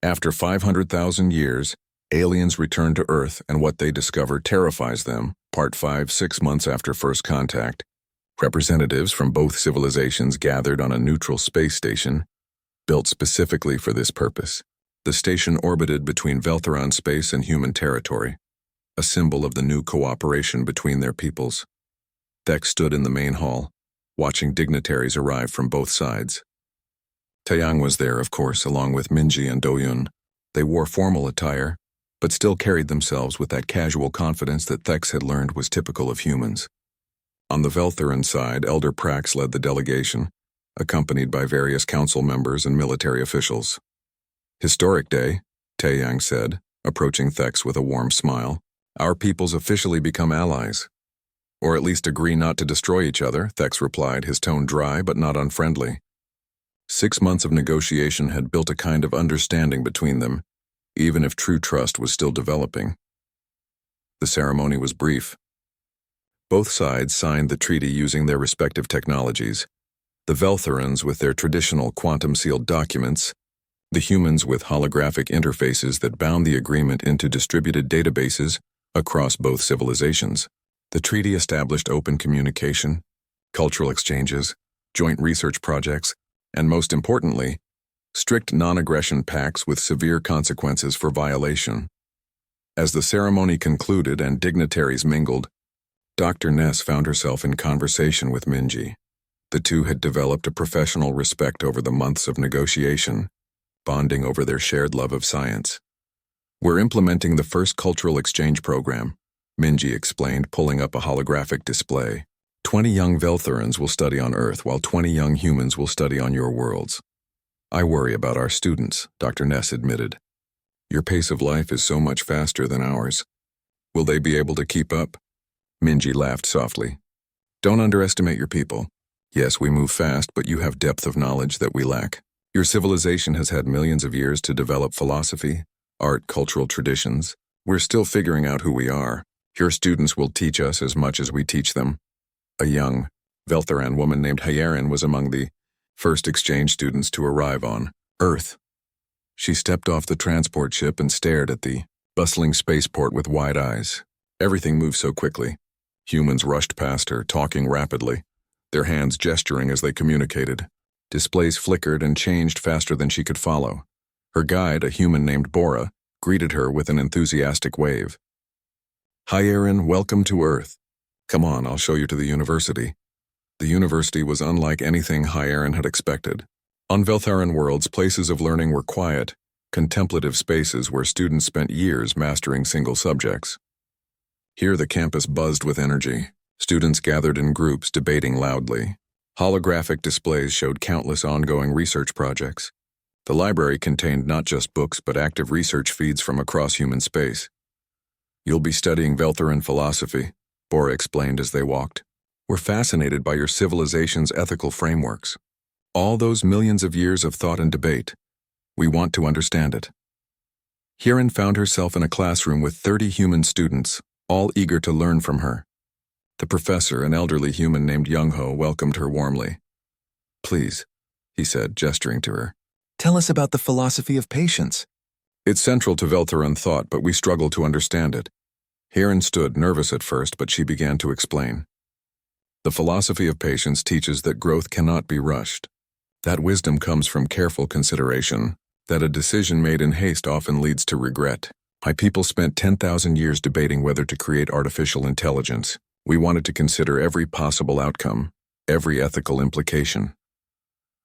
After 500,000 years, aliens return to Earth and what they discover terrifies them. Part 5, 6 months after first contact. Representatives from both civilizations gathered on a neutral space station, built specifically for this purpose. The station orbited between Veltheron space and human territory, a symbol of the new cooperation between their peoples. Thex stood in the main hall, watching dignitaries arrive from both sides. Taeyang was there, of course, along with Minji and Doyun. They wore formal attire, but still carried themselves with that casual confidence that Thex had learned was typical of humans. On the Veltheron side, Elder Prax led the delegation, accompanied by various council members and military officials. Historic day, Taeyang said, approaching Thex with a warm smile. Our peoples officially become allies. Or at least agree not to destroy each other, Thex replied, his tone dry but not unfriendly. 6 months of negotiation had built a kind of understanding between them, even if true trust was still developing. The ceremony was brief. Both sides signed the treaty using their respective technologies, the Veltherons with their traditional quantum-sealed documents, the humans with holographic interfaces that bound the agreement into distributed databases across both civilizations. The treaty established open communication, cultural exchanges, joint research projects, and most importantly, strict non-aggression pacts with severe consequences for violation. As the ceremony concluded and dignitaries mingled, Dr. Ness found herself in conversation with Minji. The two had developed a professional respect over the months of negotiation, bonding over their shared love of science. We're implementing the first cultural exchange program, Minji explained, pulling up a holographic display. 20 young Veltherons will study on Earth, while 20 young humans will study on your worlds. I worry about our students, Dr. Ness admitted. Your pace of life is so much faster than ours. Will they be able to keep up? Minji laughed softly. Don't underestimate your people. Yes, we move fast, but you have depth of knowledge that we lack. Your civilization has had millions of years to develop philosophy, art, cultural traditions. We're still figuring out who we are. Your students will teach us as much as we teach them. A young Veltheran woman named Hyerin was among the first exchange students to arrive on Earth. She stepped off the transport ship and stared at the bustling spaceport with wide eyes. Everything moved so quickly. Humans rushed past her, talking rapidly, their hands gesturing as they communicated. Displays flickered and changed faster than she could follow. Her guide, a human named Bora, greeted her with an enthusiastic wave. Hyerin, welcome to Earth. Come on, I'll show you to the university. The university was unlike anything Hyerin had expected. On Veltheran worlds, places of learning were quiet, contemplative spaces where students spent years mastering single subjects. Here the campus buzzed with energy. Students gathered in groups, debating loudly. Holographic displays showed countless ongoing research projects. The library contained not just books but active research feeds from across human space. You'll be studying Veltheran philosophy, Bora explained as they walked. We're fascinated by your civilization's ethical frameworks. All those millions of years of thought and debate. We want to understand it. Hyerin found herself in a classroom with 30 human students, all eager to learn from her. The professor, an elderly human named Young-ho, welcomed her warmly. Please, he said, gesturing to her. Tell us about the philosophy of patience. It's central to Veltheran thought, but we struggle to understand it. Hyerin stood, nervous at first, but she began to explain. The philosophy of patience teaches that growth cannot be rushed. That wisdom comes from careful consideration, that a decision made in haste often leads to regret. My people spent 10,000 years debating whether to create artificial intelligence. We wanted to consider every possible outcome, every ethical implication.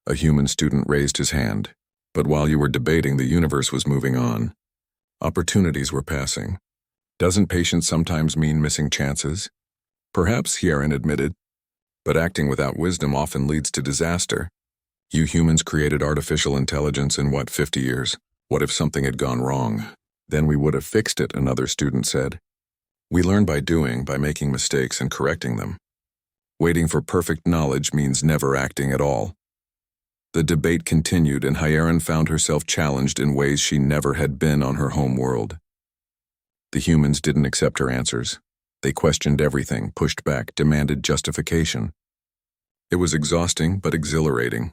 A human student raised his hand. But while you were debating, the universe was moving on. Opportunities were passing. Doesn't patience sometimes mean missing chances? Perhaps, Hyerin admitted. But acting without wisdom often leads to disaster. You humans created artificial intelligence in, 50 years? What if something had gone wrong? Then we would have fixed it, another student said. We learn by doing, by making mistakes and correcting them. Waiting for perfect knowledge means never acting at all. The debate continued, and Hyerin found herself challenged in ways she never had been on her home world. The humans didn't accept her answers. They questioned everything, pushed back, demanded justification. It was exhausting but exhilarating.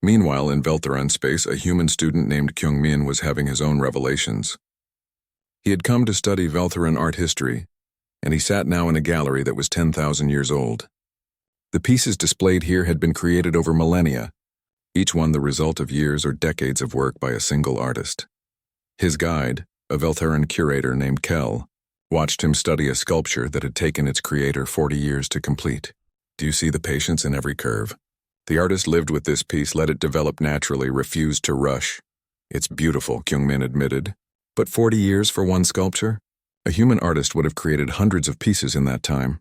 Meanwhile, in Veltheran space, a human student named Kyung-min was having his own revelations. He had come to study Veltheran art history, and he sat now in a gallery that was 10,000 years old. The pieces displayed here had been created over millennia, each one the result of years or decades of work by a single artist. His guide, a Veltheran curator named Kel, watched him study a sculpture that had taken its creator 40 years to complete. Do you see the patience in every curve? The artist lived with this piece, let it develop naturally, refused to rush. It's beautiful, Kyung-min admitted. But 40 years for one sculpture? A human artist would have created hundreds of pieces in that time.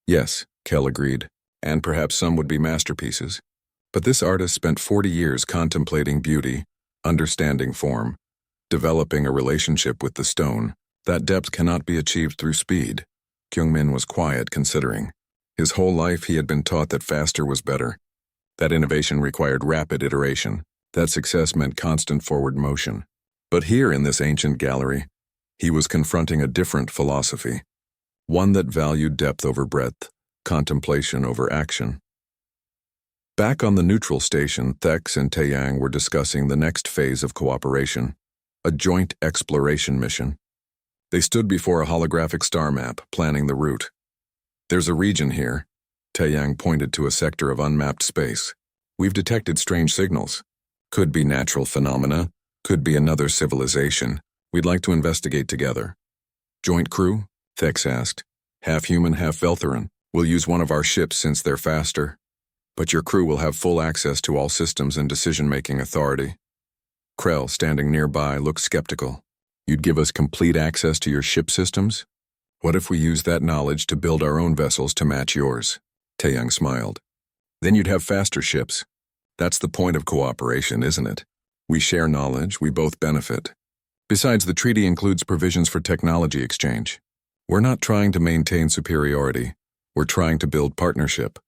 Yes, Kel agreed, and perhaps some would be masterpieces. But this artist spent 40 years contemplating beauty, understanding form, developing a relationship with the stone. That depth cannot be achieved through speed. Kyung-min was quiet, considering. His whole life he had been taught that faster was better. That innovation required rapid iteration. That success meant constant forward motion. But here in this ancient gallery, he was confronting a different philosophy, one that valued depth over breadth, contemplation over action. Back on the neutral station, Thex and Taeyang were discussing the next phase of cooperation, a joint exploration mission. They stood before a holographic star map, planning the route. There's a region here. Taeyang pointed to a sector of unmapped space. We've detected strange signals. Could be natural phenomena, could be another civilization. We'd like to investigate together. Joint crew? Thex asked. Half human, half Veltheran. We'll use one of our ships since they're faster. But your crew will have full access to all systems and decision-making authority. Krell, standing nearby, looked skeptical. You'd give us complete access to your ship systems? What if we use that knowledge to build our own vessels to match yours? Taeyang smiled. Then you'd have faster ships. That's the point of cooperation, isn't it? We share knowledge, we both benefit. Besides, the treaty includes provisions for technology exchange. We're not trying to maintain superiority. We're trying to build partnership.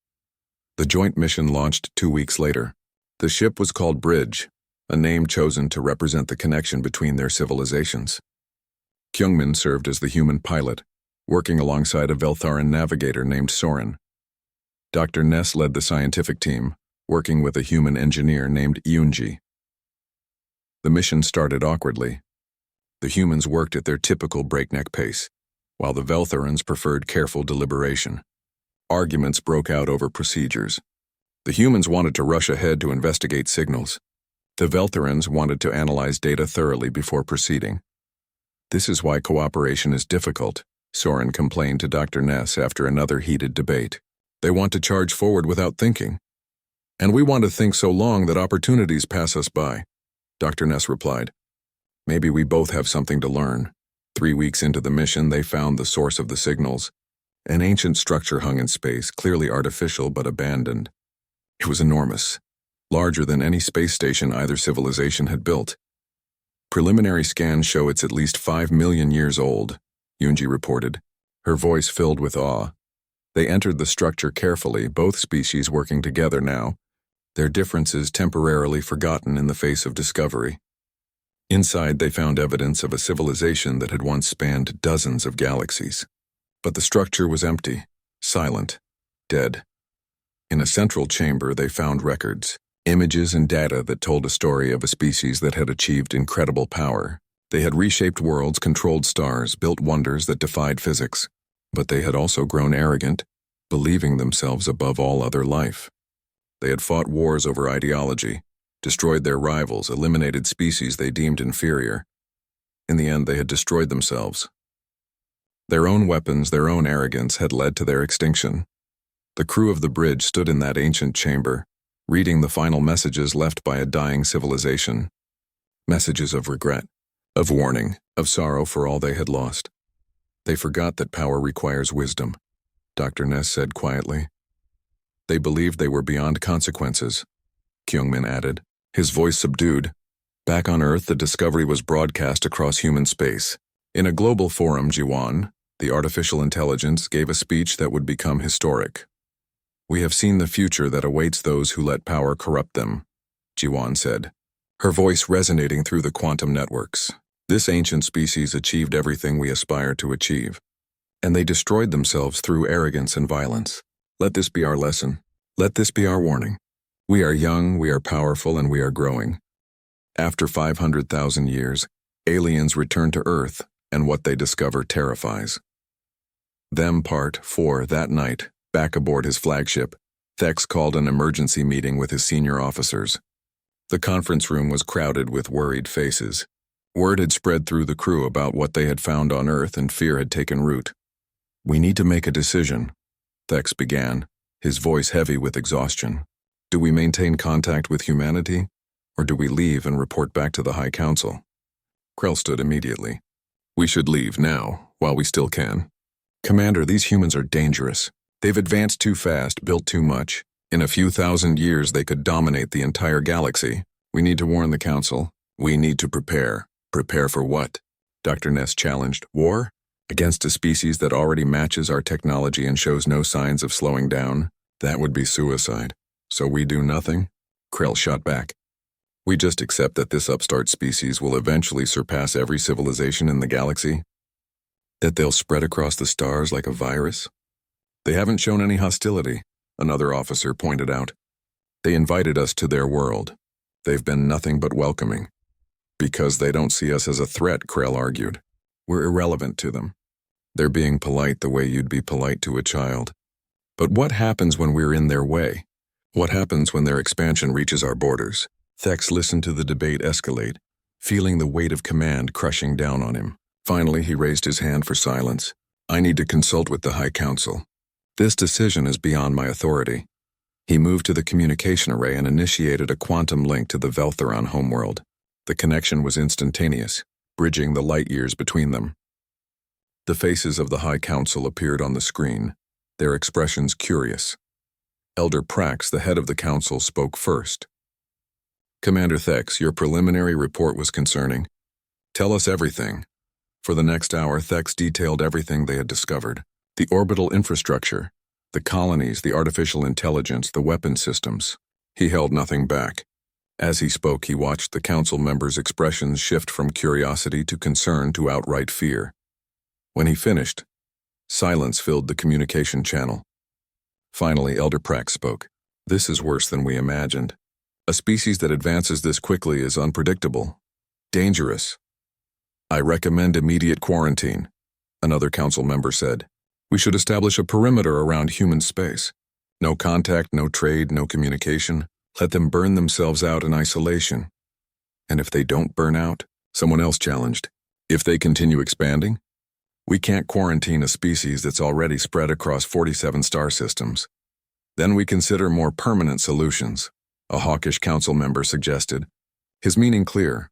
The joint mission launched 2 weeks later. The ship was called Bridge, a name chosen to represent the connection between their civilizations. Kyung-min served as the human pilot, working alongside a Veltharan navigator named Soren. Dr. Ness led the scientific team, working with a human engineer named Yoonji. The mission started awkwardly. The humans worked at their typical breakneck pace, while the Veltharans preferred careful deliberation. Arguments broke out over procedures. The humans wanted to rush ahead to investigate signals. The Veltharans wanted to analyze data thoroughly before proceeding. This is why cooperation is difficult, Soren complained to Dr. Ness after another heated debate. They want to charge forward without thinking. And we want to think so long that opportunities pass us by, Dr. Ness replied. Maybe we both have something to learn. 3 weeks into the mission, they found the source of the signals. An ancient structure hung in space, clearly artificial but abandoned. It was enormous, larger than any space station either civilization had built. Preliminary scans show it's at least 5 million years old, Yoonji reported, her voice filled with awe. They entered the structure carefully, both species working together now, their differences temporarily forgotten in the face of discovery. Inside, they found evidence of a civilization that had once spanned dozens of galaxies. But the structure was empty, silent, dead. In a central chamber, they found records, images and data that told a story of a species that had achieved incredible power. They had reshaped worlds, controlled stars, built wonders that defied physics. But they had also grown arrogant, believing themselves above all other life. They had fought wars over ideology, destroyed their rivals, eliminated species they deemed inferior. In the end, they had destroyed themselves. Their own weapons, their own arrogance had led to their extinction. The crew of the bridge stood in that ancient chamber, reading the final messages left by a dying civilization. Messages of regret, of warning, of sorrow for all they had lost. They forgot that power requires wisdom, Dr. Ness said quietly. They believed they were beyond consequences, Kyung-min added, his voice subdued. Back on Earth, the discovery was broadcast across human space. In a global forum, Jiwan, the artificial intelligence, gave a speech that would become historic. We have seen the future that awaits those who let power corrupt them, Jiwan said, her voice resonating through the quantum networks. This ancient species achieved everything we aspire to achieve, and they destroyed themselves through arrogance and violence. Let this be our lesson. Let this be our warning. We are young, we are powerful, and we are growing. After 500,000 years, aliens return to Earth, and what they discover terrifies them. Part 4. That night, back aboard his flagship, Thex called an emergency meeting with his senior officers. The conference room was crowded with worried faces. Word had spread through the crew about what they had found on Earth, and fear had taken root. "We need to make a decision," Thex began, his voice heavy with exhaustion. "Do we maintain contact with humanity, or do we leave and report back to the High Council?" Krell stood immediately. "We should leave now, while we still can. Commander, these humans are dangerous. They've advanced too fast, built too much. In a few thousand years, they could dominate the entire galaxy. We need to warn the Council. We need to prepare." "Prepare for what?" Dr. Ness challenged. "War? Against a species that already matches our technology and shows no signs of slowing down? That would be suicide. So we do nothing?" Krell shot back. "We just accept that this upstart species will eventually surpass every civilization in the galaxy? That they'll spread across the stars like a virus? They haven't shown any hostility," another officer pointed out. "They invited us to their world. They've been nothing but welcoming." "Because they don't see us as a threat," Krell argued. "We're irrelevant to them. They're being polite the way you'd be polite to a child. But what happens when we're in their way? What happens when their expansion reaches our borders?" Thex listened to the debate escalate, feeling the weight of command crushing down on him. Finally, he raised his hand for silence. "I need to consult with the High Council. This decision is beyond my authority." He moved to the communication array and initiated a quantum link to the Veltheron homeworld. The connection was instantaneous, bridging the light years between them. The faces of the High Council appeared on the screen, their expressions curious. Elder Prax, the head of the council, spoke first. "Commander Thex, your preliminary report was concerning. Tell us everything." For the next hour, Thex detailed everything they had discovered. The orbital infrastructure, the colonies, the artificial intelligence, the weapon systems. He held nothing back. As he spoke, he watched the council members' expressions shift from curiosity to concern to outright fear. When he finished, silence filled the communication channel. Finally, Elder Prax spoke. "This is worse than we imagined. A species that advances this quickly is unpredictable, dangerous. I recommend immediate quarantine," another council member said. "We should establish a perimeter around human space. No contact, no trade, no communication. Let them burn themselves out in isolation." "And if they don't burn out?" someone else challenged. "If they continue expanding? We can't quarantine a species that's already spread across 47 star systems. Then we consider more permanent solutions," a hawkish council member suggested, his meaning clear.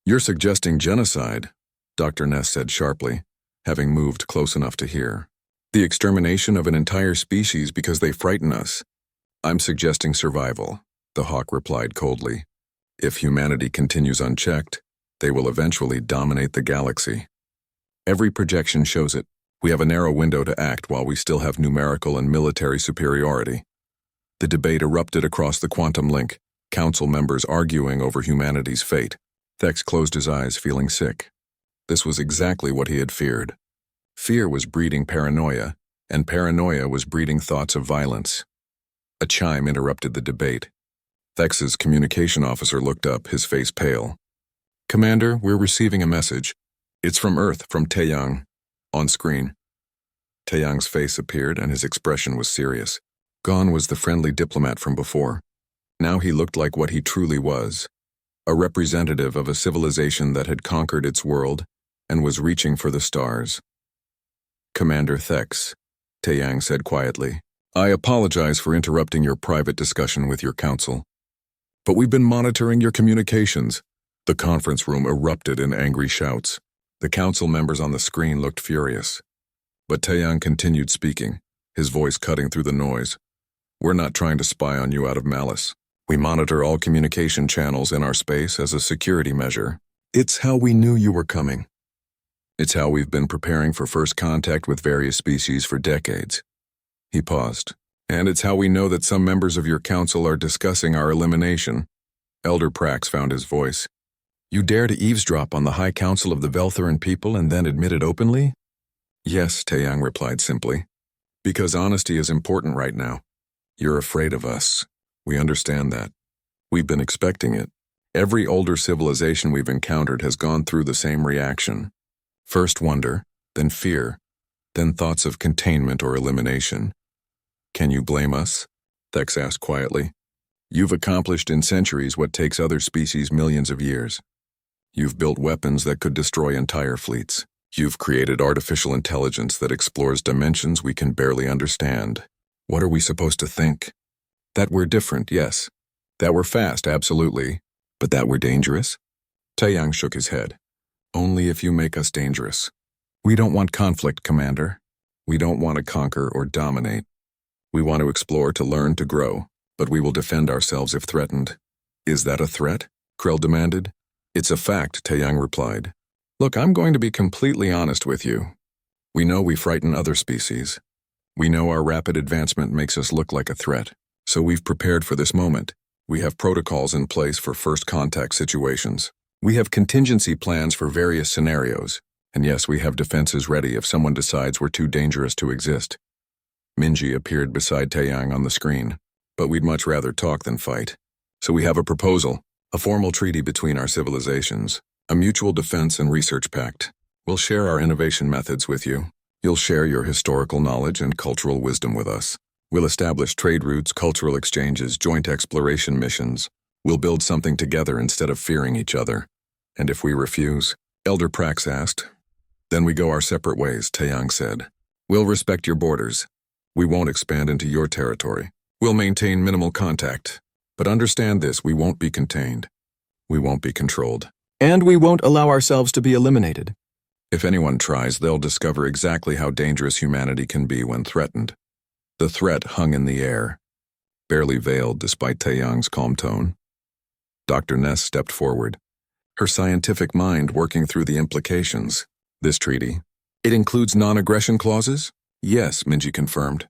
"You're suggesting genocide," Dr. Ness said sharply, having moved close enough to hear. "The extermination of an entire species because they frighten us." "I'm suggesting survival," the hawk replied coldly. "If humanity continues unchecked, they will eventually dominate the galaxy. Every projection shows it. We have a narrow window to act while we still have numerical and military superiority." The debate erupted across the quantum link, council members arguing over humanity's fate. Thex closed his eyes, feeling sick. This was exactly what he had feared. Fear was breeding paranoia, and paranoia was breeding thoughts of violence. A chime interrupted the debate. Thex's communication officer looked up, his face pale. "Commander, we're receiving a message. It's from Earth, from Taeyang." On screen, Taeyang's face appeared and his expression was serious. Gone was the friendly diplomat from before. Now he looked like what he truly was, a representative of a civilization that had conquered its world and was reaching for the stars. "Commander Thex," Taeyang said quietly, "I apologize for interrupting your private discussion with your council. But we've been monitoring your communications." The conference room erupted in angry shouts. The council members on the screen looked furious. But Taeyang continued speaking, his voice cutting through the noise. "We're not trying to spy on you out of malice. We monitor all communication channels in our space as a security measure. It's how we knew you were coming. It's how we've been preparing for first contact with various species for decades." He paused. "And it's how we know that some members of your council are discussing our elimination." Elder Prax found his voice. "You dare to eavesdrop on the High Council of the Veltheran people and then admit it openly?" "Yes," Taeyang replied simply. "Because honesty is important right now. You're afraid of us." We understand that. We've been expecting it. Every older civilization we've encountered has gone through the same reaction. First wonder, then fear, then thoughts of containment or elimination. Can you blame us? Thex asked quietly. You've accomplished in centuries what takes other species millions of years. You've built weapons that could destroy entire fleets. You've created artificial intelligence that explores dimensions we can barely understand. What are we supposed to think? That we're different, yes. That we're fast, absolutely. But that we're dangerous? Taeyang shook his head. Only if you make us dangerous. We don't want conflict, Commander. We don't want to conquer or dominate. We want to explore, to learn, to grow. But we will defend ourselves if threatened. Is that a threat? Krell demanded. It's a fact, Taeyang replied. Look, I'm going to be completely honest with you. We know we frighten other species. We know our rapid advancement makes us look like a threat. So we've prepared for this moment. We have protocols in place for first contact situations. We have contingency plans for various scenarios. And yes, we have defenses ready if someone decides we're too dangerous to exist. Minji appeared beside Taeyang on the screen. But we'd much rather talk than fight. So we have a proposal, a formal treaty between our civilizations, a mutual defense and research pact. We'll share our innovation methods with you. You'll share your historical knowledge and cultural wisdom with us. We'll establish trade routes, cultural exchanges, joint exploration missions. We'll build something together instead of fearing each other. And if we refuse? Elder Prax asked. Then we go our separate ways, Taeyang said. We'll respect your borders. We won't expand into your territory. We'll maintain minimal contact. But understand this, we won't be contained. We won't be controlled. And we won't allow ourselves to be eliminated. If anyone tries, they'll discover exactly how dangerous humanity can be when threatened. The threat hung in the air, barely veiled despite Taeyang's calm tone. Dr. Ness stepped forward, her scientific mind working through the implications. This treaty. It includes non-aggression clauses? Yes, Minji confirmed.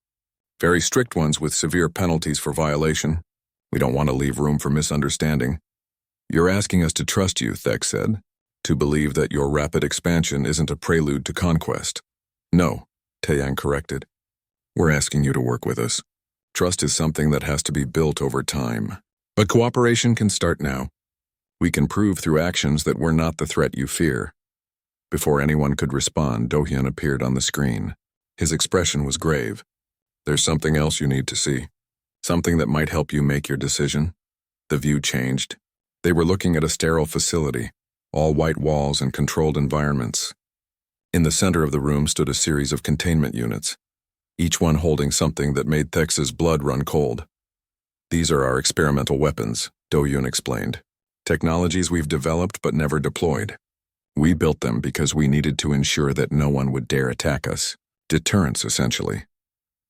Very strict ones with severe penalties for violation. We don't want to leave room for misunderstanding. You're asking us to trust you, Thex said, to believe that your rapid expansion isn't a prelude to conquest. No, Taeyang corrected. We're asking you to work with us. Trust is something that has to be built over time. But cooperation can start now. We can prove through actions that we're not the threat you fear. Before anyone could respond, Do-hyun appeared on the screen. His expression was grave. There's something else you need to see. Something that might help you make your decision. The view changed. They were looking at a sterile facility, all white walls and controlled environments. In the center of the room stood a series of containment units, each one holding something that made Thex's blood run cold. These are our experimental weapons, Do-hyun explained. Technologies we've developed but never deployed. We built them because we needed to ensure that no one would dare attack us. Deterrence, essentially.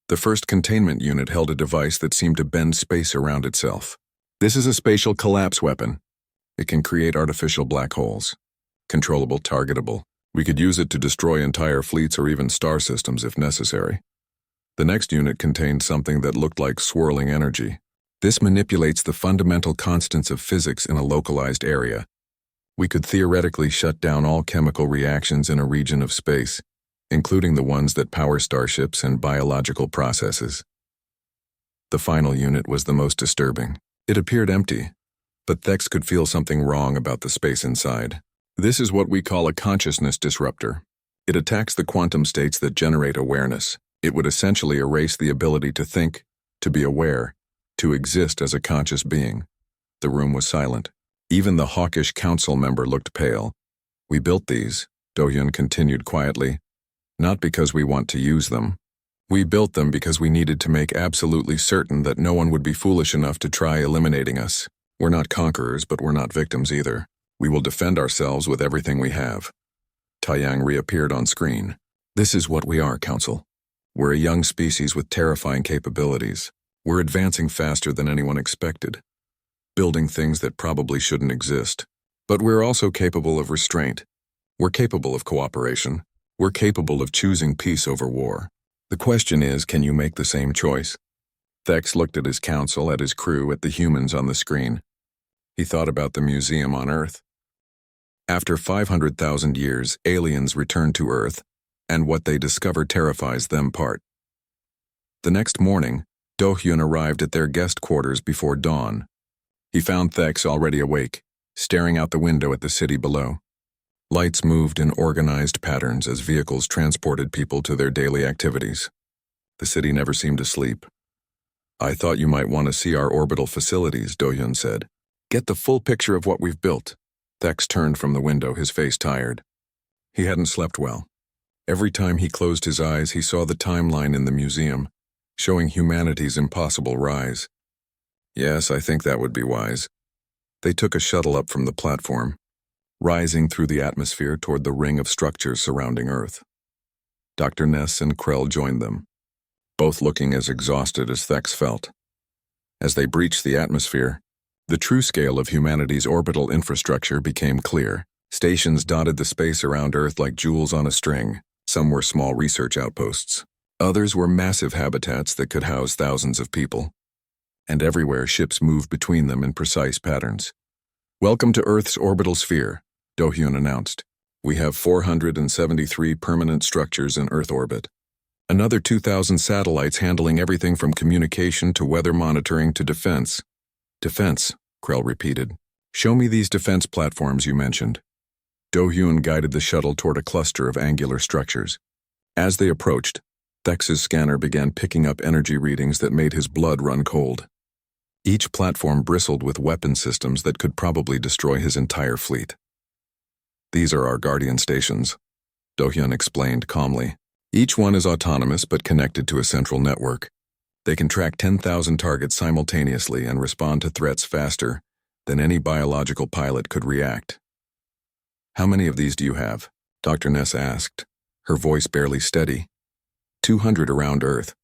The first containment unit held a device that seemed to bend space around itself. This is a spatial collapse weapon. It can create artificial black holes. Controllable, targetable. We could use it to destroy entire fleets or even star systems if necessary. The next unit contained something that looked like swirling energy. This manipulates the fundamental constants of physics in a localized area. We could theoretically shut down all chemical reactions in a region of space, including the ones that power starships and biological processes. The final unit was the most disturbing. It appeared empty, but Thex could feel something wrong about the space inside. This is what we call a consciousness disruptor. It attacks the quantum states that generate awareness. It would essentially erase the ability to think, to be aware, to exist as a conscious being. The room was silent. Even the hawkish council member looked pale. We built these, Do-hyun continued quietly, not because we want to use them. We built them because we needed to make absolutely certain that no one would be foolish enough to try eliminating us. We're not conquerors, but we're not victims either. We will defend ourselves with everything we have. Taeyang reappeared on screen. This is what we are, Council. We're a young species with terrifying capabilities. We're advancing faster than anyone expected, building things that probably shouldn't exist. But we're also capable of restraint. We're capable of cooperation. We're capable of choosing peace over war. The question is, can you make the same choice? Thex looked at his council, at his crew, at the humans on the screen. He thought about the museum on Earth. After 500,000 years, aliens return to Earth, and what they discover terrifies them part. The next morning, Do-hyun arrived at their guest quarters before dawn. He found Thex already awake, staring out the window at the city below. Lights moved in organized patterns as vehicles transported people to their daily activities. The city never seemed to sleep. "I thought you might want to see our orbital facilities," Do-hyun said. "Get the full picture of what we've built." Thex turned from the window, his face tired. He hadn't slept well. Every time he closed his eyes, he saw the timeline in the museum, showing humanity's impossible rise. "Yes, I think that would be wise." They took a shuttle up from the platform, rising through the atmosphere toward the ring of structures surrounding Earth. Dr. Ness and Krell joined them, both looking as exhausted as Thex felt. As they breached the atmosphere, the true scale of humanity's orbital infrastructure became clear. Stations dotted the space around Earth like jewels on a string. Some were small research outposts. Others were massive habitats that could house thousands of people. And everywhere ships moved between them in precise patterns. "Welcome to Earth's orbital sphere," Do-hyun announced. "We have 473 permanent structures in Earth orbit. Another 2,000 satellites handling everything from communication to weather monitoring to defense." "Defense," Krell repeated. "Show me these defense platforms you mentioned." Do-hyun guided the shuttle toward a cluster of angular structures. As they approached, Thex's scanner began picking up energy readings that made his blood run cold. Each platform bristled with weapon systems that could probably destroy his entire fleet. "These are our guardian stations," Do-hyun explained calmly. "Each one is autonomous but connected to a central network. They can track 10,000 targets simultaneously and respond to threats faster than any biological pilot could react." "How many of these do you have?" Dr. Ness asked, her voice barely steady. 200 around Earth,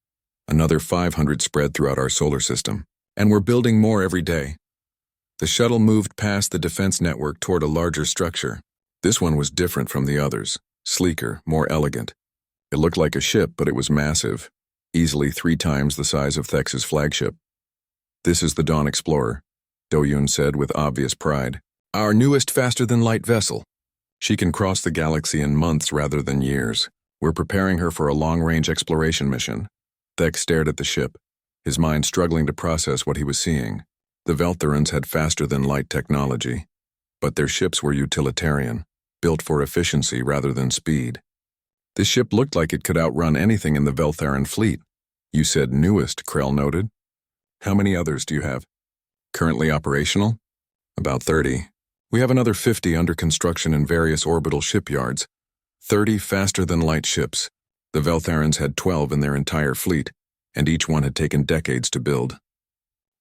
another 500 spread throughout our solar system, and we're building more every day." The shuttle moved past the defense network toward a larger structure. This one was different from the others, sleeker, more elegant. It looked like a ship, but it was massive, easily 3 times the size of Thex's flagship. "This is the Dawn Explorer," Do-hyun said with obvious pride. "Our newest faster-than-light vessel. She can cross the galaxy in months rather than years. We're preparing her for a long-range exploration mission." Thex stared at the ship, his mind struggling to process what he was seeing. The Veltherans had faster-than-light technology, but their ships were utilitarian, built for efficiency rather than speed. This ship looked like it could outrun anything in the Veltheran fleet. "You said newest," Krell noted. "How many others do you have?" "Currently operational?" "About 30. We have another 50 under construction in various orbital shipyards. 30 faster-than-light ships. The Veltherans had 12 in their entire fleet, and each one had taken decades to build.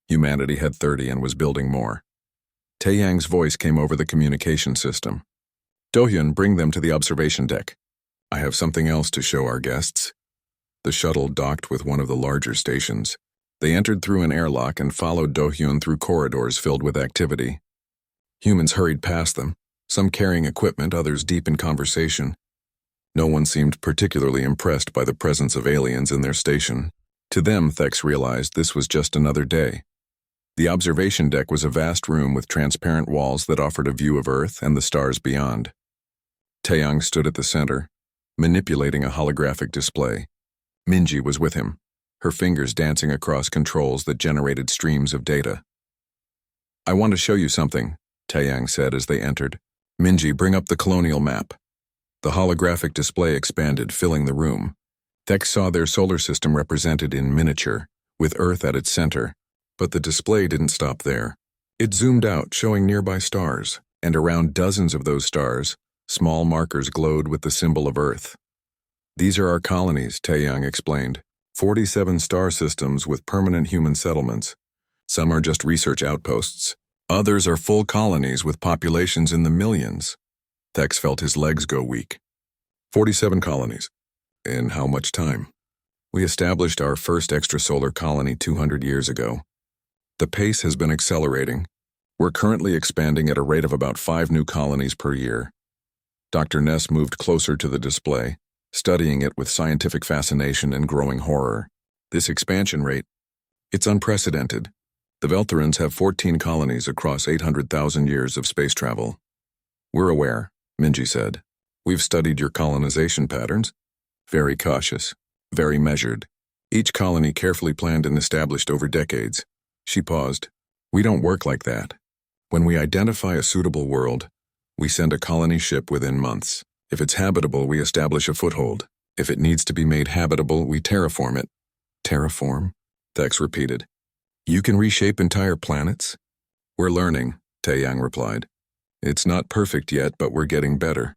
Humanity had 30 and was building more." Taeyang's voice came over the communication system. "Do-hyun, bring them to the observation deck. I have something else to show our guests." The shuttle docked with one of the larger stations. They entered through an airlock and followed Do-hyun through corridors filled with activity. Humans hurried past them, some carrying equipment, others deep in conversation. No one seemed particularly impressed by the presence of aliens in their station. To them, Thex realized this was just another day. The observation deck was a vast room with transparent walls that offered a view of Earth and the stars beyond. Taeyang stood at the center, manipulating a holographic display. Minji was with him, her fingers dancing across controls that generated streams of data. "I want to show you something," Taeyang said as they entered. "Minji, bring up the colonial map." The holographic display expanded, filling the room. Thex saw their solar system represented in miniature, with Earth at its center. But the display didn't stop there. It zoomed out, showing nearby stars, and around dozens of those stars, small markers glowed with the symbol of Earth. "These are our colonies," Taeyang explained. 47 star systems with permanent human settlements. Some are just research outposts. Others are full colonies with populations in the millions. Thex felt his legs go weak. 47 colonies. In how much time? We established our first extrasolar colony 200 years ago. The pace has been accelerating. We're currently expanding at a rate of about 5 new colonies per year. Dr. Ness moved closer to the display, studying it with scientific fascination and growing horror. This expansion rate, it's unprecedented. The Veltherans have 14 colonies across 800,000 years of space travel. "We're aware," Minji said. "We've studied your colonization patterns. Very cautious, very measured. Each colony carefully planned and established over decades. She paused. We don't work like that. When we identify a suitable world, we send a colony ship within months. If it's habitable, we establish a foothold. If it needs to be made habitable, we terraform it. Terraform? Thex repeated. You can reshape entire planets? We're learning, Taeyang replied. It's not perfect yet, but we're getting better.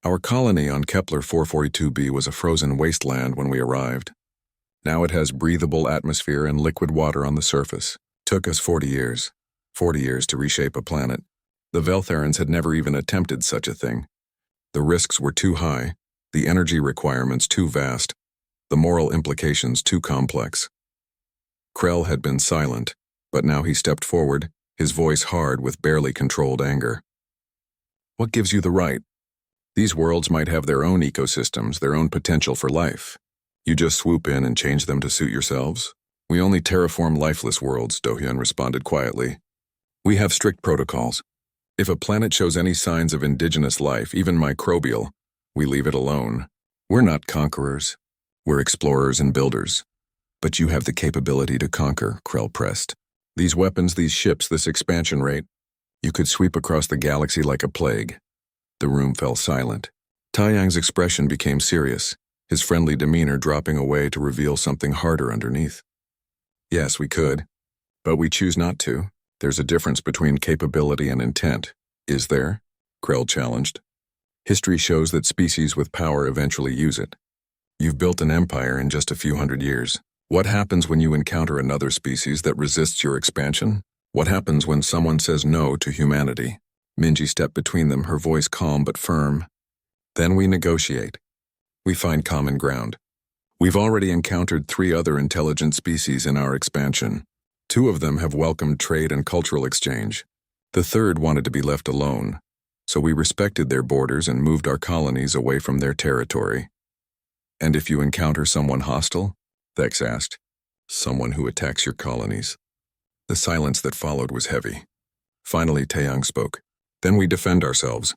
Our colony on Kepler 442b was a frozen wasteland when we arrived. Now it has breathable atmosphere and liquid water on the surface. Took us 40 years. 40 years to reshape a planet. The Veltharans had never even attempted such a thing. The risks were too high, the energy requirements too vast, the moral implications too complex. Krell had been silent, but now he stepped forward, his voice hard with barely controlled anger. What gives you the right? These worlds might have their own ecosystems, their own potential for life. You just swoop in and change them to suit yourselves? We only terraform lifeless worlds, Do-hyun responded quietly. We have strict protocols. If a planet shows any signs of indigenous life, even microbial, we leave it alone. We're not conquerors. We're explorers and builders. But you have the capability to conquer, Krell pressed. These weapons, these ships, this expansion rate, you could sweep across the galaxy like a plague. The room fell silent. Taeyang's expression became serious, his friendly demeanor dropping away to reveal something harder underneath. Yes, we could, but we choose not to. There's a difference between capability and intent. Is there? Krell challenged. History shows that species with power eventually use it. You've built an empire in just a few hundred years. What happens when you encounter another species that resists your expansion? What happens when someone says no to humanity? Minji stepped between them, her voice calm but firm. Then we negotiate. We find common ground. We've already encountered 3 other intelligent species in our expansion. 2 of them have welcomed trade and cultural exchange. The 3rd wanted to be left alone, so we respected their borders and moved our colonies away from their territory. And if you encounter someone hostile? Thex asked. Someone who attacks your colonies. The silence that followed was heavy. Finally, Taeyang spoke. Then we defend ourselves.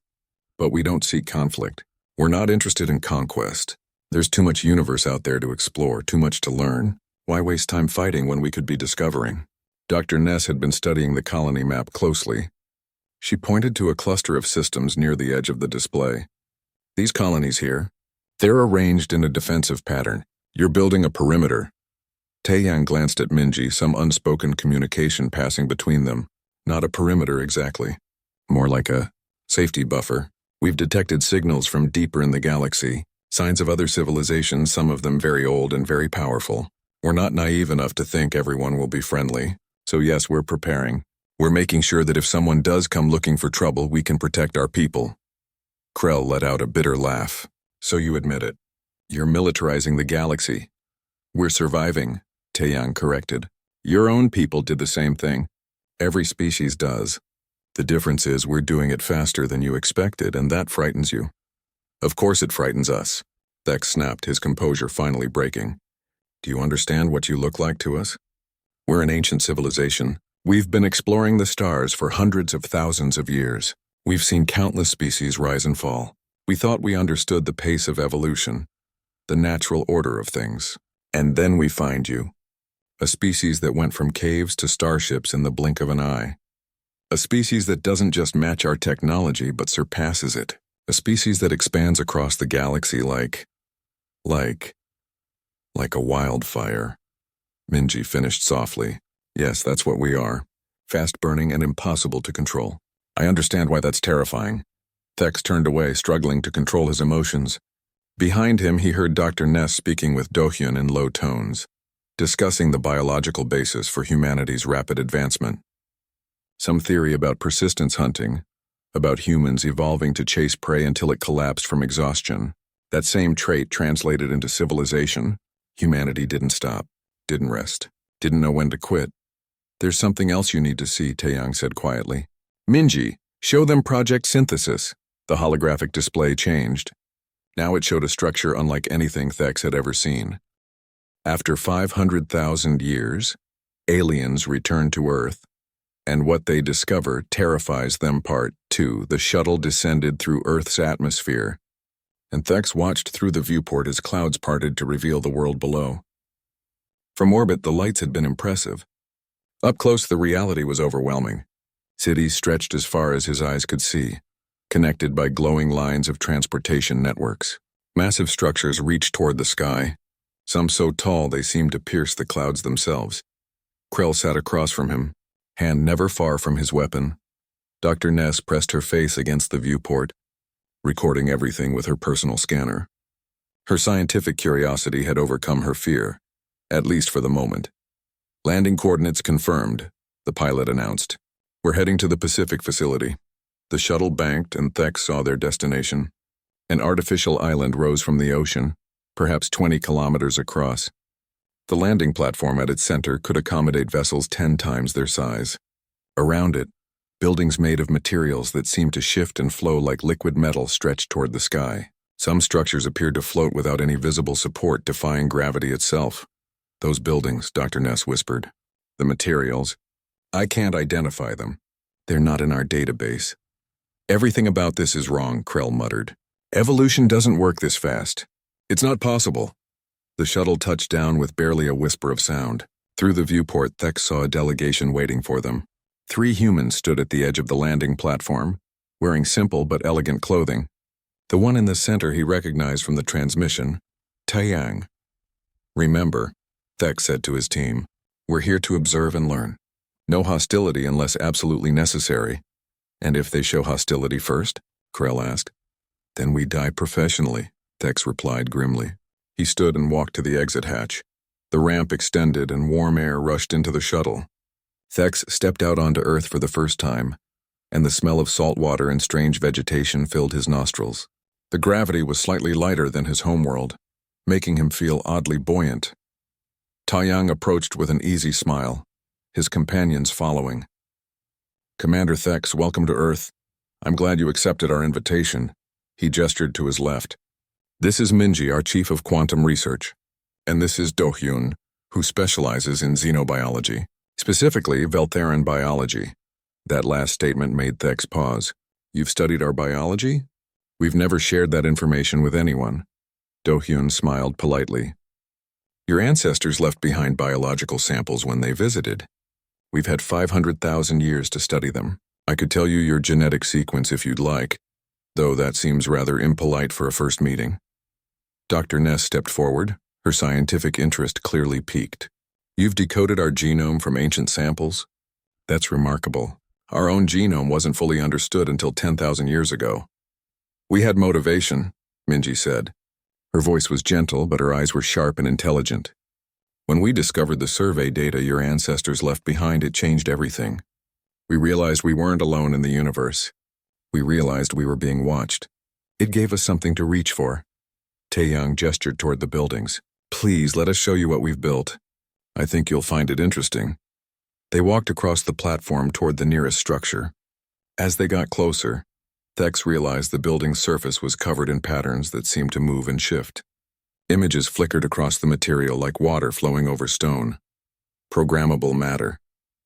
But we don't seek conflict. We're not interested in conquest. There's too much universe out there to explore, too much to learn. Why waste time fighting when we could be discovering? Dr. Ness had been studying the colony map closely. She pointed to a cluster of systems near the edge of the display. These colonies here, they're arranged in a defensive pattern. You're building a perimeter. Taeyang glanced at Minji, some unspoken communication passing between them. Not a perimeter exactly. More like a safety buffer. We've detected signals from deeper in the galaxy, signs of other civilizations, some of them very old and very powerful. We're not naive enough to think everyone will be friendly. So yes, we're preparing. We're making sure that if someone does come looking for trouble, we can protect our people. Krell let out a bitter laugh. So you admit it. You're militarizing the galaxy. We're surviving, Taeyang corrected. Your own people did the same thing. Every species does. The difference is we're doing it faster than you expected, and that frightens you. Of course it frightens us. Thex snapped, his composure finally breaking. Do you understand what you look like to us? We're an ancient civilization. We've been exploring the stars for hundreds of thousands of years. We've seen countless species rise and fall. We thought we understood the pace of evolution, the natural order of things. And then we find you. A species that went from caves to starships in the blink of an eye. A species that doesn't just match our technology but surpasses it. A species that expands across the galaxy like a wildfire. Minji finished softly. Yes, that's what we are. Fast-burning and impossible to control. I understand why that's terrifying. Thex turned away, struggling to control his emotions. Behind him, he heard Dr. Ness speaking with Do-hyun in low tones, discussing the biological basis for humanity's rapid advancement. Some theory about persistence hunting, about humans evolving to chase prey until it collapsed from exhaustion. That same trait translated into civilization. Humanity didn't stop, didn't rest, didn't know when to quit. There's something else you need to see, Taeyang said quietly. Minji, show them Project Synthesis. The holographic display changed. Now it showed a structure unlike anything Thex had ever seen. After 500,000 years, aliens return to Earth, and what they discover terrifies them. Part 2. The shuttle descended through Earth's atmosphere, and Thex watched through the viewport as clouds parted to reveal the world below. From orbit, the lights had been impressive. Up close, the reality was overwhelming. Cities stretched as far as his eyes could see, connected by glowing lines of transportation networks. Massive structures reached toward the sky, some so tall they seemed to pierce the clouds themselves. Krell sat across from him, hand never far from his weapon. Dr. Ness pressed her face against the viewport, recording everything with her personal scanner. Her scientific curiosity had overcome her fear, at least for the moment. Landing coordinates confirmed, the pilot announced. We're heading to the Pacific facility. The shuttle banked and Thex saw their destination. An artificial island rose from the ocean, perhaps 20 kilometers across. The landing platform at its center could accommodate vessels 10 times their size. Around it, buildings made of materials that seemed to shift and flow like liquid metal stretched toward the sky. Some structures appeared to float without any visible support, defying gravity itself. Those buildings, Dr. Ness whispered. The materials. I can't identify them. They're not in our database. Everything about this is wrong, Krell muttered. Evolution doesn't work this fast. It's not possible. The shuttle touched down with barely a whisper of sound. Through the viewport, Thex saw a delegation waiting for them. 3 humans stood at the edge of the landing platform, wearing simple but elegant clothing. The one in the center he recognized from the transmission, Taiyang. Remember, Thex said to his team, we're here to observe and learn. No hostility unless absolutely necessary. And if they show hostility first? Krell asked. Then we die professionally, Thex replied grimly. He stood and walked to the exit hatch. The ramp extended and warm air rushed into the shuttle. Thex stepped out onto Earth for the first time, and the smell of salt water and strange vegetation filled his nostrils. The gravity was slightly lighter than his homeworld, making him feel oddly buoyant. Taiyang approached with an easy smile, his companions following. Commander Thex, welcome to Earth. I'm glad you accepted our invitation. He gestured to his left. This is Minji, our chief of quantum research. And this is Do-hyun, who specializes in xenobiology, specifically Veltheran biology. That last statement made Thex pause. You've studied our biology? We've never shared that information with anyone. Do-hyun smiled politely. Your ancestors left behind biological samples when they visited. We've had 500,000 years to study them. I could tell you your genetic sequence if you'd like, though that seems rather impolite for a first meeting. Dr. Ness stepped forward, her scientific interest clearly piqued. You've decoded our genome from ancient samples? That's remarkable. Our own genome wasn't fully understood until 10,000 years ago. We had motivation, Minji said. Her voice was gentle, but her eyes were sharp and intelligent. When we discovered the survey data your ancestors left behind, it changed everything. We realized we weren't alone in the universe. We realized we were being watched. It gave us something to reach for. Taeyang gestured toward the buildings. Please, let us show you what we've built. I think you'll find it interesting. They walked across the platform toward the nearest structure. As they got closer, Thex realized the building's surface was covered in patterns that seemed to move and shift. Images flickered across the material like water flowing over stone. Programmable matter,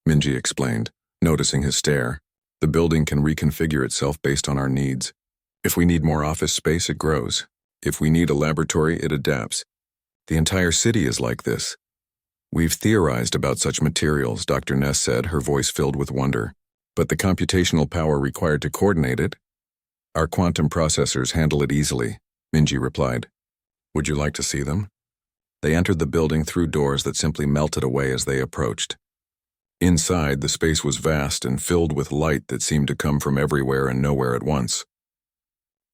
Minji explained, noticing his stare. The building can reconfigure itself based on our needs. If we need more office space, it grows. If we need a laboratory, it adapts. The entire city is like this. We've theorized about such materials, Dr. Ness said, her voice filled with wonder. But the computational power required to coordinate it? Our quantum processors handle it easily, Minji replied. Would you like to see them? They entered the building through doors that simply melted away as they approached. Inside, the space was vast and filled with light that seemed to come from everywhere and nowhere at once.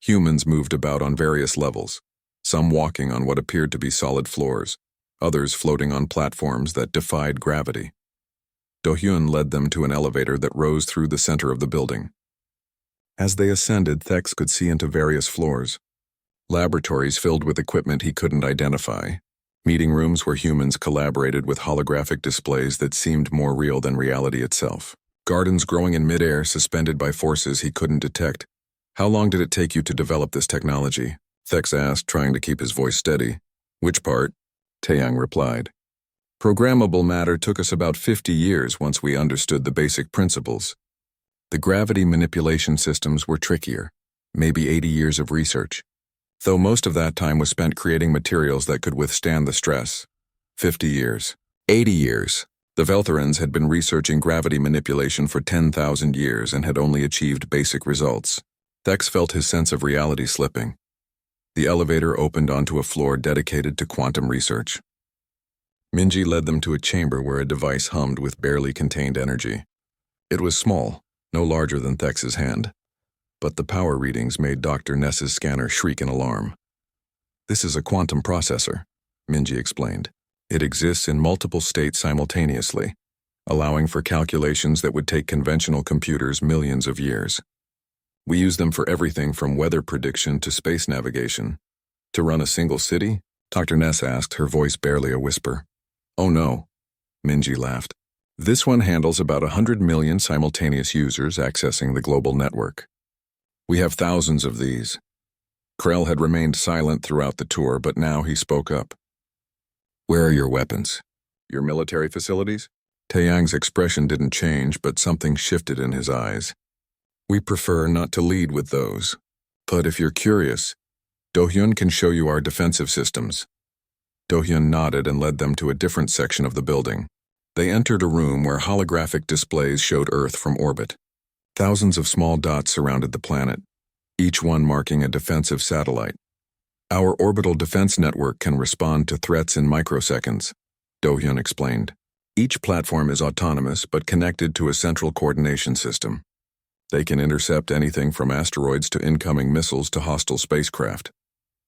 Humans moved about on various levels, some walking on what appeared to be solid floors, others floating on platforms that defied gravity. Do-hyun led them to an elevator that rose through the center of the building. As they ascended, Thex could see into various floors. Laboratories filled with equipment he couldn't identify. Meeting rooms where humans collaborated with holographic displays that seemed more real than reality itself. Gardens growing in midair suspended by forces he couldn't detect. How long did it take you to develop this technology? Thex asked, trying to keep his voice steady. Which part? Taeyang replied. Programmable matter took us about 50 years once we understood the basic principles. The gravity manipulation systems were trickier, maybe 80 years of research. Though most of that time was spent creating materials that could withstand the stress. 50 years. 80 years. The Veltharans had been researching gravity manipulation for 10,000 years and had only achieved basic results. Thex felt his sense of reality slipping. The elevator opened onto a floor dedicated to quantum research. Minji led them to a chamber where a device hummed with barely contained energy. It was small, no larger than Thex's hand, but the power readings made Dr. Ness's scanner shriek in alarm. "This is a quantum processor," Minji explained. "It exists in multiple states simultaneously, allowing for calculations that would take conventional computers millions of years. We use them for everything from weather prediction to space navigation." "To run a single city?" Dr. Ness asked, her voice barely a whisper. "Oh no," Minji laughed. "This one handles about 100 million simultaneous users accessing the global network. We have thousands of these." Krell had remained silent throughout the tour, but now he spoke up. "Where are your weapons? Your military facilities?" Taeyang's expression didn't change, but something shifted in his eyes. "We prefer not to lead with those. But if you're curious, Do-hyun can show you our defensive systems." Do-hyun nodded and led them to a different section of the building. They entered a room where holographic displays showed Earth from orbit. Thousands of small dots surrounded the planet, each one marking a defensive satellite. "Our orbital defense network can respond to threats in microseconds," Do-hyun explained. "Each platform is autonomous but connected to a central coordination system. They can intercept anything from asteroids to incoming missiles to hostile spacecraft."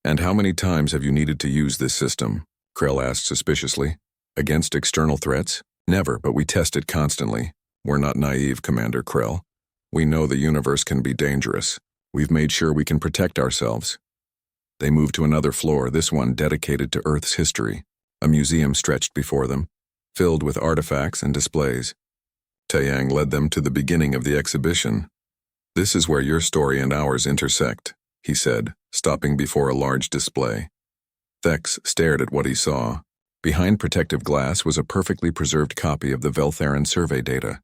"And how many times have you needed to use this system?" Krell asked suspiciously. "Against external threats? Never, but we test it constantly. We're not naive, Commander Krell. We know the universe can be dangerous. We've made sure we can protect ourselves." They moved to another floor, this one dedicated to Earth's history. A museum stretched before them, filled with artifacts and displays. Taeyang led them to the beginning of the exhibition. "This is where your story and ours intersect," he said, stopping before a large display. Thex stared at what he saw. Behind protective glass was a perfectly preserved copy of the Veltharan survey data.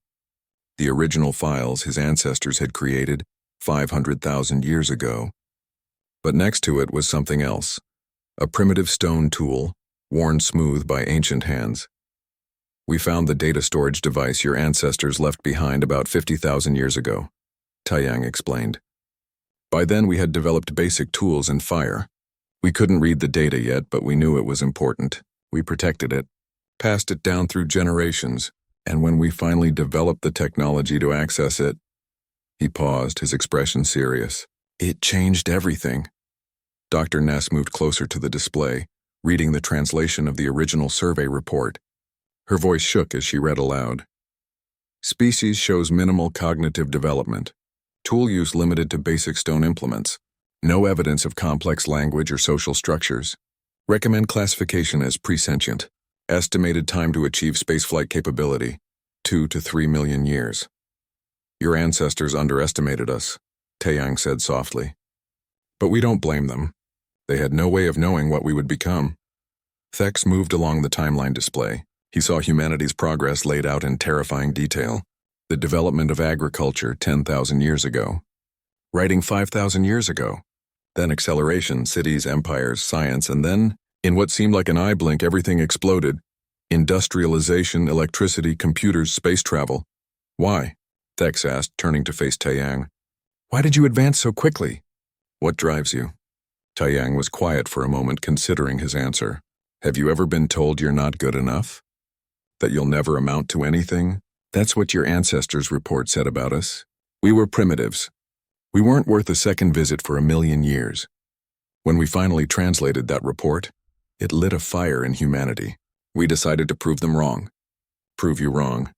The original files his ancestors had created 500,000 years ago. But next to it was something else, a primitive stone tool, worn smooth by ancient hands. "We found the data storage device your ancestors left behind about 50,000 years ago," Taeyang explained. "By then we had developed basic tools and fire. We couldn't read the data yet, but we knew it was important. We protected it, passed it down through generations, and when we finally developed the technology to access it..." He paused, his expression serious. "It changed everything." Dr. Ness moved closer to the display, reading the translation of the original survey report. Her voice shook as she read aloud. "Species shows minimal cognitive development. Tool use limited to basic stone implements. No evidence of complex language or social structures. Recommend classification as presentient. Estimated time to achieve spaceflight capability, 2 to 3 million years." "Your ancestors underestimated us," Taeyang said softly. "But we don't blame them. They had no way of knowing what we would become." Thex moved along the timeline display. He saw humanity's progress laid out in terrifying detail. The development of agriculture 10,000 years ago. Writing 5,000 years ago. Then acceleration, cities, empires, science, and then, in what seemed like an eye blink, everything exploded. Industrialization, electricity, computers, space travel. "Why?" Thex asked, turning to face Taeyang. "Why did you advance so quickly?" "What drives you?" Taeyang was quiet for a moment, considering his answer. "Have you ever been told you're not good enough? That you'll never amount to anything? That's what your ancestors' report said about us. We were primitives. We weren't worth a second visit for 1,000,000 years. When we finally translated that report, it lit a fire in humanity. We decided to prove them wrong." "Prove you wrong.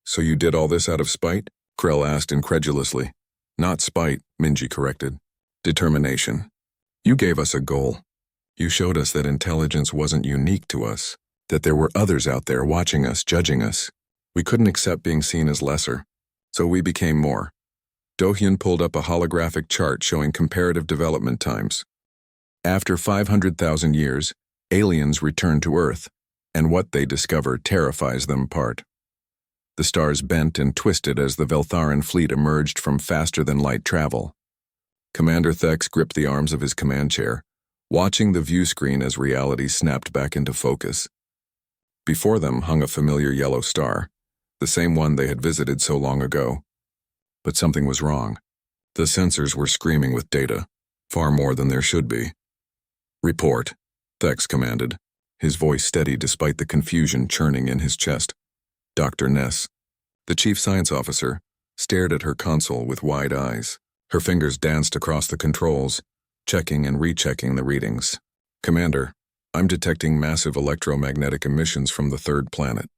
So you did all this out of spite?" Krell asked incredulously. "Not spite," Minji corrected. "Determination. You gave us a goal. You showed us that intelligence wasn't unique to us, that there were others out there watching us, judging us. We couldn't accept being seen as lesser, so we became more." Do-hyun pulled up a holographic chart showing comparative development times. After 500,000 years, aliens return to Earth, and what they discover terrifies them apart. The stars bent and twisted as the Veltharan fleet emerged from faster-than-light travel. Commander Thex gripped the arms of his command chair, watching the view screen as reality snapped back into focus. Before them hung a familiar yellow star, the same one they had visited so long ago. But something was wrong. The sensors were screaming with data, far more than there should be. "Report," Thex commanded, his voice steady despite the confusion churning in his chest. Dr. Ness, the chief science officer, stared at her console with wide eyes. Her fingers danced across the controls, checking and rechecking the readings. "Commander, I'm detecting massive electromagnetic emissions from the third planet.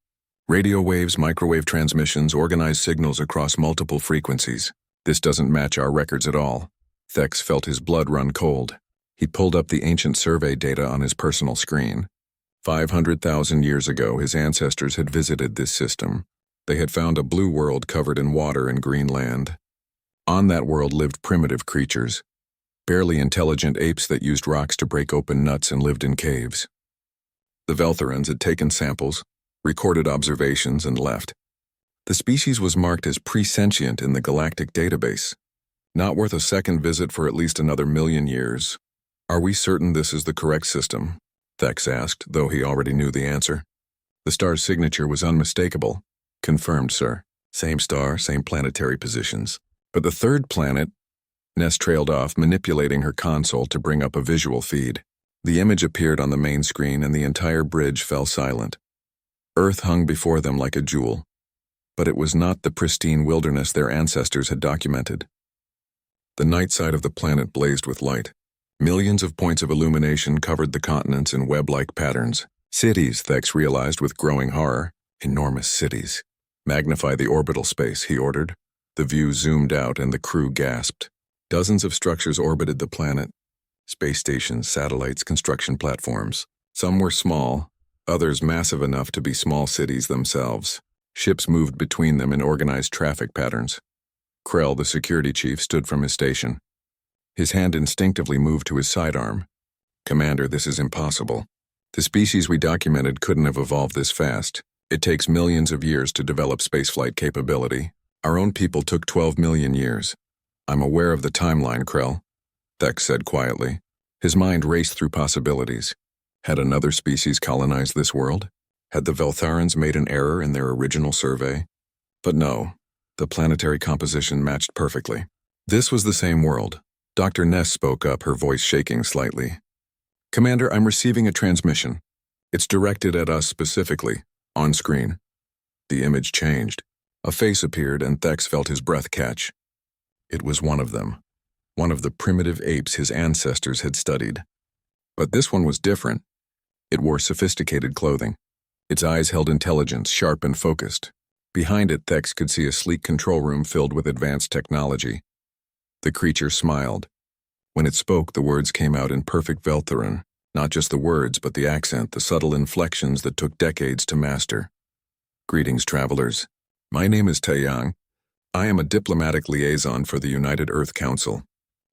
Radio waves, microwave transmissions, organized signals across multiple frequencies. This doesn't match our records at all." Thex felt his blood run cold. He pulled up the ancient survey data on his personal screen. 500,000 years ago, his ancestors had visited this system. They had found a blue world covered in water and green land. On that world lived primitive creatures, barely intelligent apes that used rocks to break open nuts and lived in caves. The Veltherans had taken samples, recorded observations, and left. The species was marked as presentient in the galactic database, not worth a second visit for at least another 1,000,000 years. "Are we certain this is the correct system?" Thex asked, though he already knew the answer. The star's signature was unmistakable. "Confirmed, sir. Same star, same planetary positions. But the third planet..." Ness trailed off, manipulating her console to bring up a visual feed. The image appeared on the main screen and the entire bridge fell silent. Earth hung before them like a jewel. But it was not the pristine wilderness their ancestors had documented. The night side of the planet blazed with light. Millions of points of illumination covered the continents in web-like patterns. Cities, Thex realized with growing horror. Enormous cities. "Magnify the orbital space," he ordered. The view zoomed out and the crew gasped. Dozens of structures orbited the planet. Space stations, satellites, construction platforms. Some were small, others massive enough to be small cities themselves. Ships moved between them in organized traffic patterns. Krell, the security chief, stood from his station. His hand instinctively moved to his sidearm. "Commander, this is impossible. The species we documented couldn't have evolved this fast. It takes millions of years to develop spaceflight capability. Our own people took 12 million years. I'm aware of the timeline, Krell," Thex said quietly. His mind raced through possibilities. Had another species colonized this world? Had the Veltharans made an error in their original survey? But no, the planetary composition matched perfectly. This was the same world. Dr. Ness spoke up, her voice shaking slightly. "Commander, I'm receiving a transmission. It's directed at us specifically, on screen." The image changed. A face appeared and Thex felt his breath catch. It was one of them. One of the primitive apes his ancestors had studied. But this one was different. It wore sophisticated clothing. Its eyes held intelligence, sharp and focused. Behind it, Thex could see a sleek control room filled with advanced technology. The creature smiled. When it spoke, the words came out in perfect Veltheran. Not just the words, but the accent, the subtle inflections that took decades to master. "Greetings, travelers. My name is Taeyang. I am a diplomatic liaison for the United Earth Council.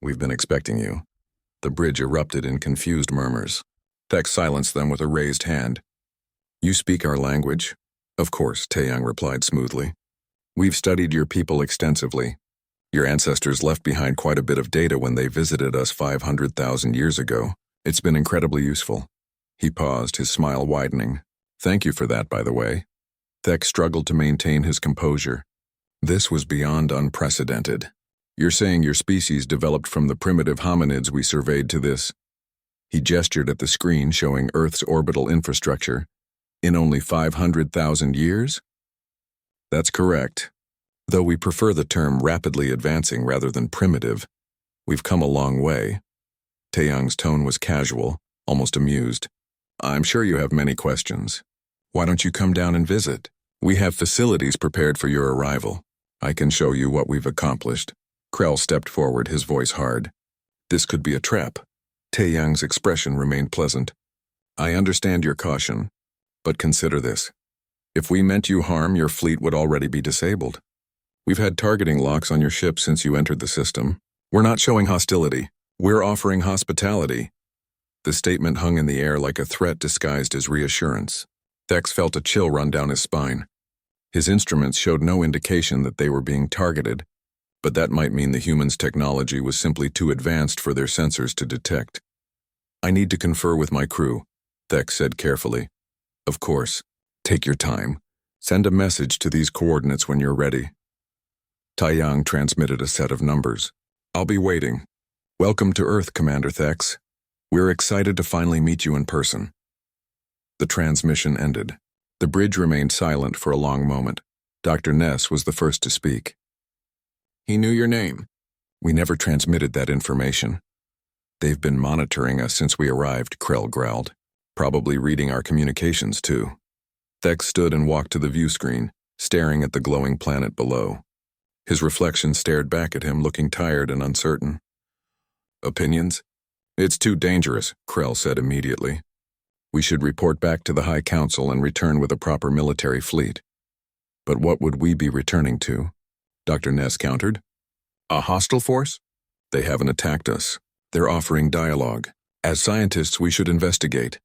We've been expecting you." The bridge erupted in confused murmurs. Thex silenced them with a raised hand. "You speak our language?" "Of course," Taeyang replied smoothly. "We've studied your people extensively. Your ancestors left behind quite a bit of data when they visited us 500,000 years ago. It's been incredibly useful." He paused, his smile widening. "Thank you for that, by the way." Thex struggled to maintain his composure. This was beyond unprecedented. "You're saying your species developed from the primitive hominids we surveyed to this?" He gestured at the screen showing Earth's orbital infrastructure. "In only 500,000 years?" "That's correct. Though we prefer the term rapidly advancing rather than primitive. We've come a long way." Taeyang's tone was casual, almost amused. "I'm sure you have many questions. Why don't you come down and visit? We have facilities prepared for your arrival. I can show you what we've accomplished." Krell stepped forward, his voice hard. "This could be a trap." Taeyang's expression remained pleasant. "I understand your caution, but consider this. If we meant you harm, your fleet would already be disabled. We've had targeting locks on your ship since you entered the system. We're not showing hostility. We're offering hospitality." The statement hung in the air like a threat disguised as reassurance. Thex felt a chill run down his spine. His instruments showed no indication that they were being targeted, but that might mean the humans' technology was simply too advanced for their sensors to detect. "I need to confer with my crew," Thex said carefully. "Of course." Take your time. Send a message to these coordinates when you're ready. Taiyang transmitted a set of numbers. I'll be waiting. Welcome to Earth, Commander Thex. We're excited to finally meet you in person. The transmission ended. The bridge remained silent for a long moment. Dr. Ness was the first to speak. He knew your name. We never transmitted that information. They've been monitoring us since we arrived, Krell growled. Probably reading our communications, too. Thex stood and walked to the view screen, staring at the glowing planet below. His reflection stared back at him, looking tired and uncertain. Opinions? It's too dangerous, Krell said immediately. We should report back to the High Council and return with a proper military fleet. But what would we be returning to? Dr. Ness countered. A hostile force? They haven't attacked us. They're offering dialogue. As scientists, we should investigate.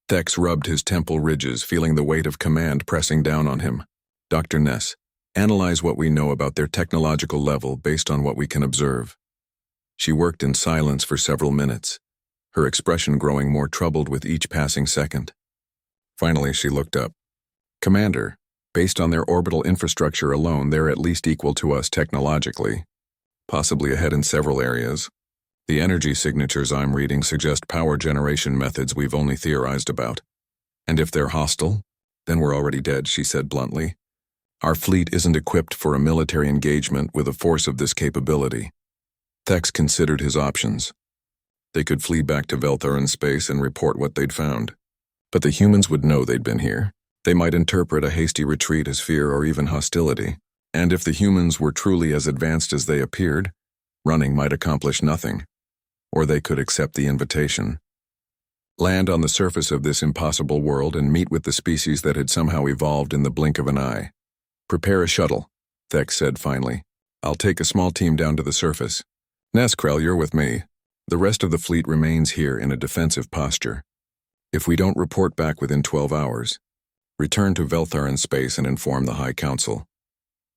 Thex rubbed his temple ridges, feeling the weight of command pressing down on him. Dr. Ness, analyze what we know about their technological level based on what we can observe. She worked in silence for several minutes, her expression growing more troubled with each passing second. Finally, she looked up. Commander, based on their orbital infrastructure alone, they're at least equal to us technologically, possibly ahead in several areas. The energy signatures I'm reading suggest power generation methods we've only theorized about. And if they're hostile, then we're already dead, she said bluntly. Our fleet isn't equipped for a military engagement with a force of this capability. Thex considered his options. They could flee back to Veltharan space and report what they'd found. But the humans would know they'd been here. They might interpret a hasty retreat as fear or even hostility. And if the humans were truly as advanced as they appeared, running might accomplish nothing. Or they could accept the invitation. Land on the surface of this impossible world and meet with the species that had somehow evolved in the blink of an eye. Prepare a shuttle, Thex said finally. I'll take a small team down to the surface. Neskrell, you're with me. The rest of the fleet remains here in a defensive posture. If we don't report back within 12 hours, return to Veltharan space and inform the High Council.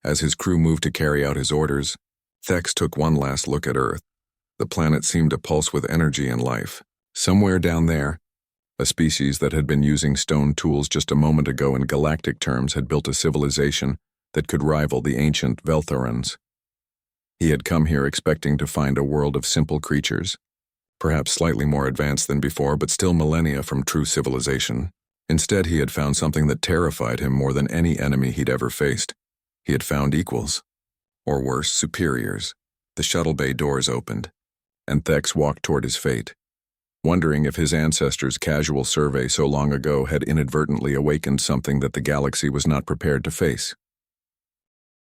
As his crew moved to carry out his orders, Thex took one last look at Earth. The planet seemed to pulse with energy and life. Somewhere down there, a species that had been using stone tools just a moment ago in galactic terms had built a civilization that could rival the ancient Veltharans. He had come here expecting to find a world of simple creatures, perhaps slightly more advanced than before, but still millennia from true civilization. Instead, he had found something that terrified him more than any enemy he'd ever faced. He had found equals, or worse, superiors. The shuttle bay doors opened, and Thex walked toward his fate, wondering if his ancestors' casual survey so long ago had inadvertently awakened something that the galaxy was not prepared to face.